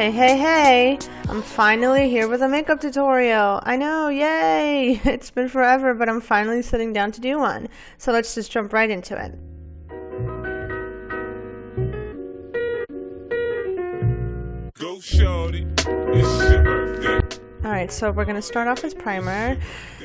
Hey, I'm finally here with a makeup tutorial. I know, yay! It's been forever, but I'm finally sitting down to do one. So let's just jump right into it. Go shorty, it's your birthday. Alright, so we're gonna start off with primer.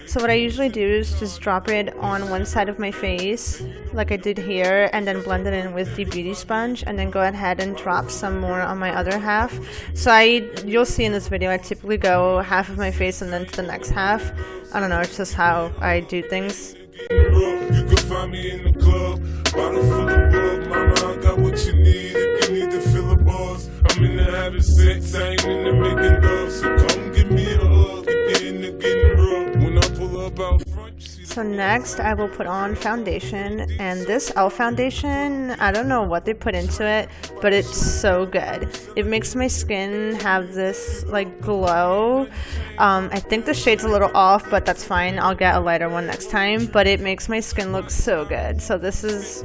So what I usually do is just drop it on one side of my face, like I did here, and then blend it in with the beauty sponge, and then go ahead and drop some more on my other half. So you'll see in this video, I typically go half of my face and then to the next half. I don't know, it's just how I do things. You can find me in the club, bottle full of bug. Mama, I got what you need if you need to fill the bars. I'm in the having sex, I ain't in the making love. So come give me a hug if you're in the getting rough. When I pull up out front, you see. So next I will put on foundation, and this e.l.f. foundation, I don't know what they put into it, but it's so good. It makes my skin have this like glow. I think the shade's a little off, but that's fine. I'll get a lighter one next time, but it makes my skin look so good. So this is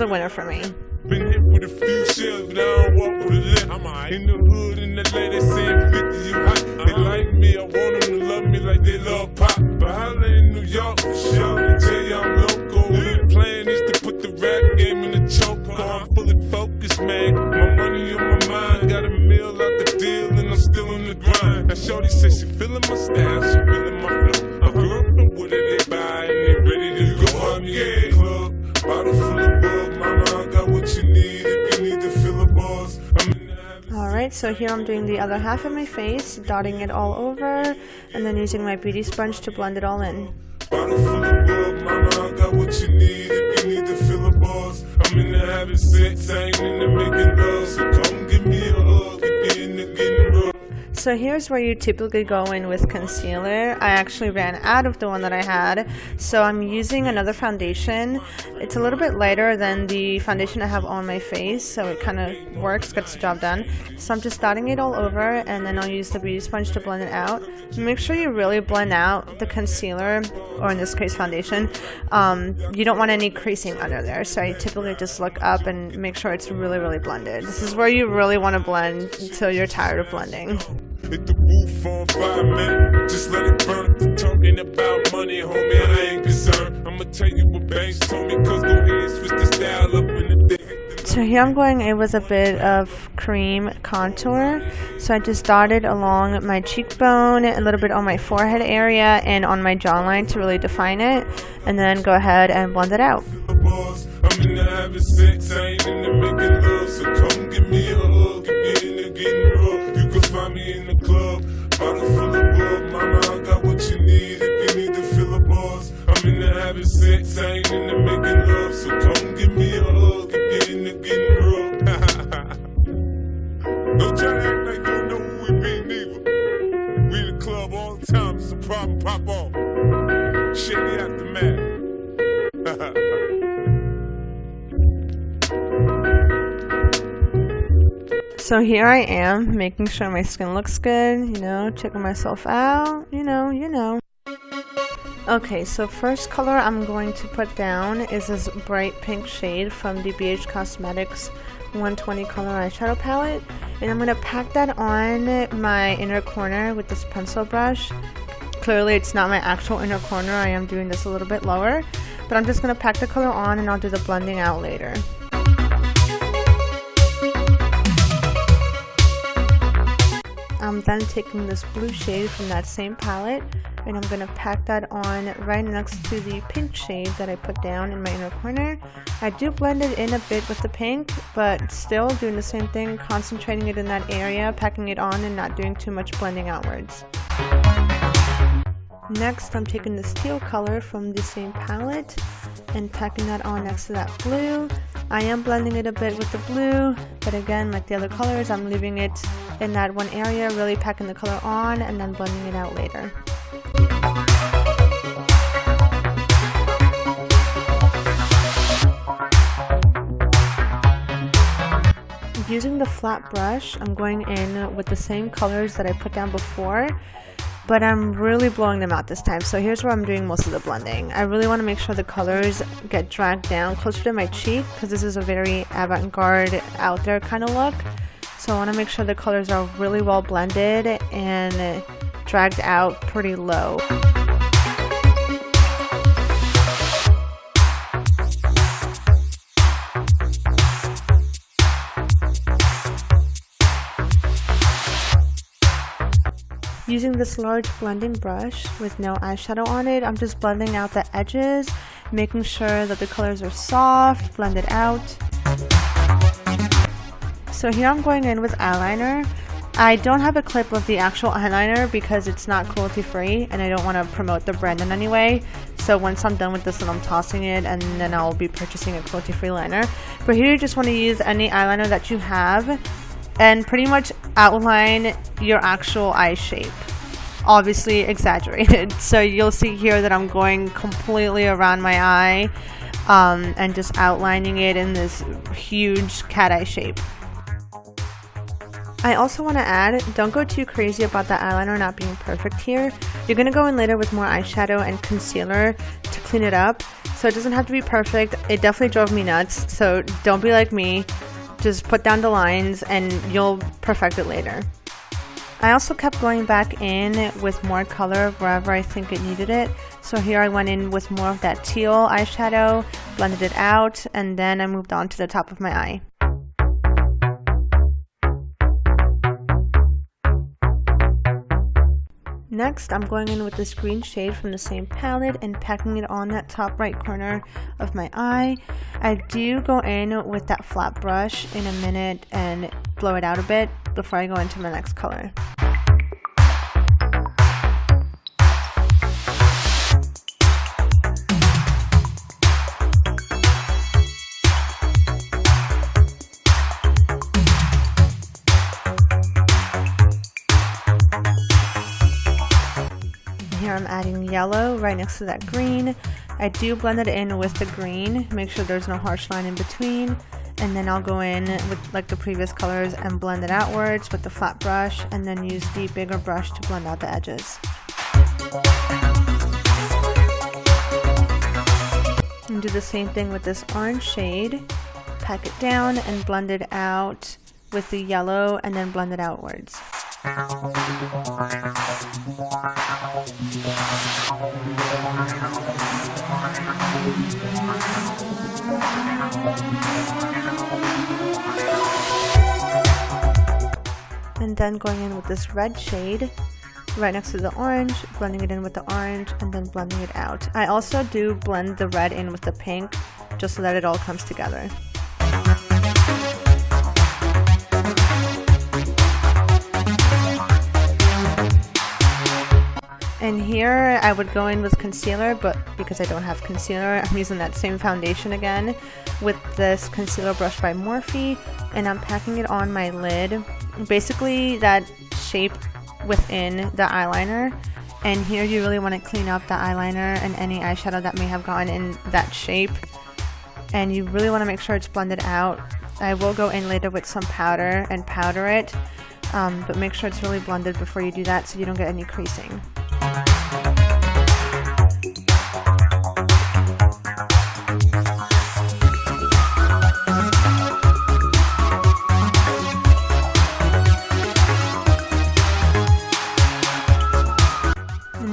a winner for me. Been hit with a few shells, now I walk with a limp. I'm in the hood in the lady saying 50, you hot. They like me, I want them to love me like they love pop. But holla in New York for sure, they tell you I'm local. The plan is to put the rap game in the choke. I'm fully focused, man. My money on my mind, got a meal out the deal, and I'm still in the grind. Now shorty says she feeling my style, she feeling my flow. A girl from Wooded, they buy and they ready to go. Find me in the club, bottle full of bug. Mama, I got what you need if you need to fill the bars. Alright, so here I'm doing the other half of my face, dotting it all over, and then using my beauty sponge to blend it all in. Bottle full of bug, mama, I got what you need if you need to fill the bars. I'm in the having sex, I ain't in the making love. So come give me a hug if you're in the getting rough. So here's where you typically go in with concealer. I actually ran out of the one that I had, so I'm using another foundation. It's a little bit lighter than the foundation I have on my face, so it kind of works, gets the job done. So I'm just dotting it all over, and then I'll use the beauty sponge to blend it out. Make sure you really blend out the concealer, or in this case foundation. You don't want any creasing under there, so I typically just look up and make sure it's really blended. This is where you really want to blend until you're tired of blending. Hit the roof on fire, man. Just let it burn. Talking about money, homie, I ain't concerned. I'ma tell you what Banks told me, cause go ahead, switch the style up in the day. So here I'm going in with a bit of cream contour. So I just dotted along my cheekbone, a little bit on my forehead area, and on my jawline to really define it. And then go ahead and blend it out. I'm in the having sex, I ain't in the making love. So come give me a hug if you're in the getting rough. You can find me in the club, bottle full of bug. Mama, I got what you need if you need to fill the bars. I'm in the having sex, I ain't in the making love. So come give me a hug if you're in the getting rough. Don't try to act like you don't know who we be, neither. We in the club all the time, it's a problem, pop off. Shady aftermath. So here I am, making sure my skin looks good, you know, checking myself out, you know. Okay, so first color I'm going to put down is this bright pink shade from the BH Cosmetics 120 color eyeshadow palette. And I'm going to pack that on my inner corner with this pencil brush. Clearly it's not my actual inner corner, I am doing this a little bit lower. But I'm just going to pack the color on and I'll do the blending out later. I'm then taking this blue shade from that same palette and I'm going to pack that on right next to the pink shade that I put down in my inner corner. I do blend it in a bit with the pink, but still doing the same thing, concentrating it in that area, packing it on and not doing too much blending outwards. Next, I'm taking this teal color from the same palette and packing that on next to that blue. I am blending it a bit with the blue, but again, like the other colors, I'm leaving it in that one area, really packing the color on and then blending it out later. using the flat brush, I'm going in with the same colors that I put down before, but I'm really blowing them out this time. So here's where I'm doing most of the blending. I really want to make sure the colors get dragged down closer to my cheek, because this is a very avant-garde, out there kind of look. So I want to make sure the colors are really well blended and dragged out pretty low. Using this large blending brush with no eyeshadow on it, I'm just blending out the edges, making sure that the colors are soft, blended out. So here I'm going in with eyeliner. I don't have a clip of the actual eyeliner because it's not cruelty free and I don't want to promote the brand in any way. So once I'm done with this, then I'm tossing it and then I'll be purchasing a cruelty free liner. But here you just want to use any eyeliner that you have and pretty much outline your actual eye shape. Obviously exaggerated. So you'll see here that I'm going completely around my eye and just outlining it in this huge cat eye shape. I also want to add, don't go too crazy about the eyeliner not being perfect here. You're going to go in later with more eyeshadow and concealer to clean it up. So it doesn't have to be perfect. It definitely drove me nuts. So don't be like me. Just put down the lines and you'll perfect it later. I also kept going back in with more color wherever I think it needed it. So here I went in with more of that teal eyeshadow, blended it out, and then I moved on to the top of my eye. Next, I'm going in with this green shade from the same palette and packing it on that top right corner of my eye. I do go in with that flat brush in a minute and blow it out a bit before I go into my next color. Here I'm adding yellow right next to that green. I do blend it in with the green, make sure there's no harsh line in between, and then I'll go in with like the previous colors and blend it outwards with the flat brush, and then use the bigger brush to blend out the edges. And do the same thing with this orange shade, pack it down and blend it out with the yellow and then blend it outwards. And then going in with this red shade right next to the orange, blending it in with the orange and then blending it out. I also do blend the red in with the pink just so that it all comes together. And here I would go in with concealer, but because I don't have concealer, I'm using that same foundation again with this concealer brush by Morphe, and I'm packing it on my lid, basically that shape within the eyeliner. And here you really want to clean up the eyeliner and any eyeshadow that may have gotten in that shape, and you really want to make sure it's blended out. I will go in later with some powder and powder it, but make sure it's really blended before you do that so you don't get any creasing.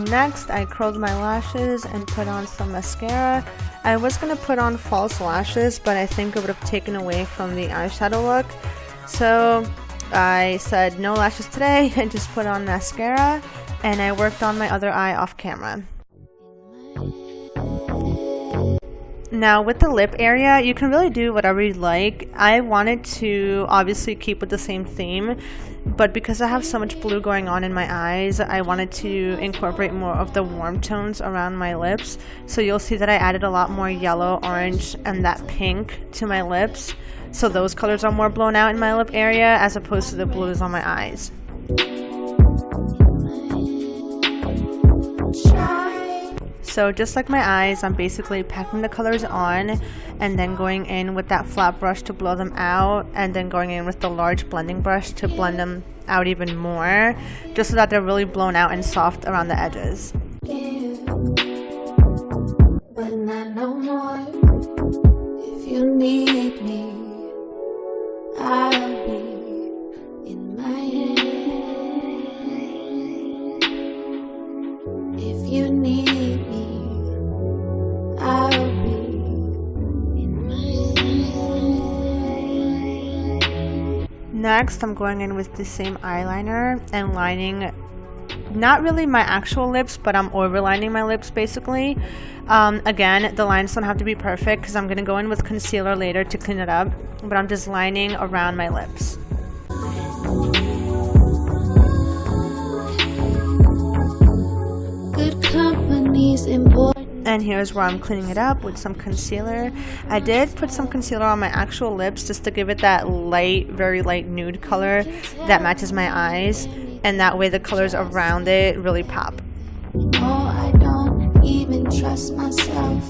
Next, I curled my lashes and put on some mascara. I was going to put on false lashes, but I think it would have taken away from the eyeshadow look. So I said no lashes today and just put on mascara, and I worked on my other eye off camera. Now with the lip area, you can really do whatever you like. I wanted to obviously keep with the same theme, but because I have so much blue going on in my eyes, I wanted to incorporate more of the warm tones around my lips. So you'll see that I added a lot more yellow, orange, and that pink to my lips. So those colors are more blown out in my lip area as opposed to the blues on my eyes. So just like my eyes, I'm basically packing the colors on and then going in with that flat brush to blow them out, and then going in with the large blending brush to blend them out even more, just so that they're really blown out and soft around the edges. But not no more. If you need me, I'll be in my head. If you need me, I'll be in my head. Next, I'm going in with the same eyeliner and lining, not really my actual lips, but I'm overlining my lips basically. Again, the lines don't have to be perfect because I'm going to go in with concealer later to clean it up, but I'm just lining around my lips. Good company's important. And here's where I'm cleaning it up with some concealer. I did put some concealer on my actual lips just to give it that light, very light nude color that matches my eyes, and that way the colors around it really pop. Oh, I don't even trust myself,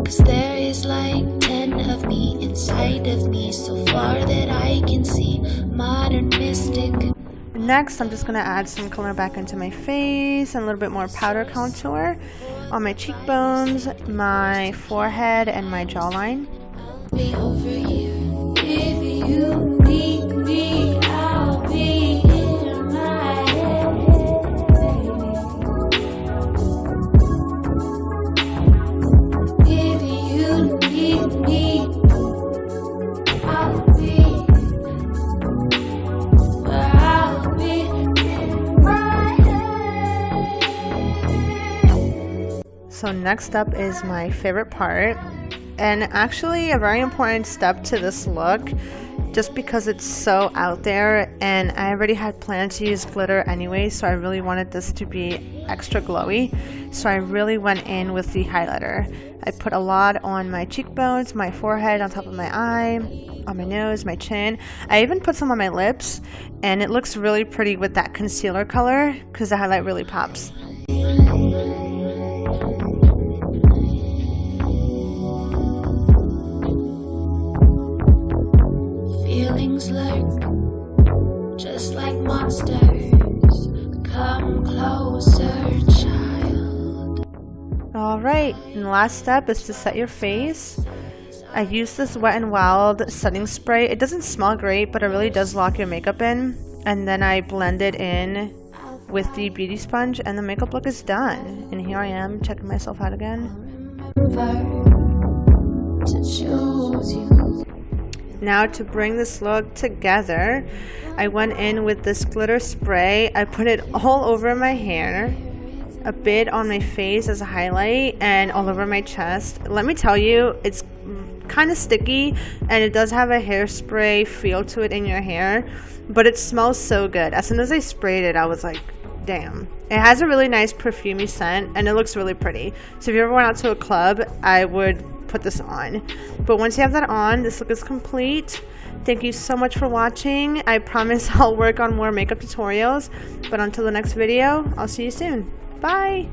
'cause there is like 10 of me inside of me, so far that I can see. Modern mystic. Next, I'm just going to add some color back into my face and a little bit more powder contour on my cheekbones, my forehead, and my jawline. Be over here. If you need me, I'll be in my head. If you need me, I'll be where I'll be in my head. So next up is my favorite part, and actually a very important step to this look, just because it's so out there, and I already had planned to use glitter anyway, so I really wanted this to be extra glowy. So I really went in with the highlighter. I put a lot on my cheekbones, my forehead, on top of my eye, on my nose, my chin. I even put some on my lips, and it looks really pretty with that concealer color because the highlight really pops. Feelings lurk, just like monsters. Come closer, child. Alright, and the last step is to set your face. I use this Wet n Wild setting spray. It doesn't smell great, but it really does lock your makeup in. And then I blend it in with the beauty sponge, and the makeup look is done. And here I am checking myself out again. Remember to choose you. Now to bring this look together, I went in with this glitter spray. I put it all over my hair, a bit on my face as a highlight, and all over my chest. Let me tell you, it's kind of sticky, and it does have a hairspray feel to it in your hair, but it smells so good. As soon as I sprayed it, I was like, damn. It has a really nice perfumey scent, and it looks really pretty. So if you ever went out to a club, I would put this on. But once you have that on, this look is complete. Thank you so much for watching. I promise I'll work on more makeup tutorials, but until the next video, I'll see you soon. Bye.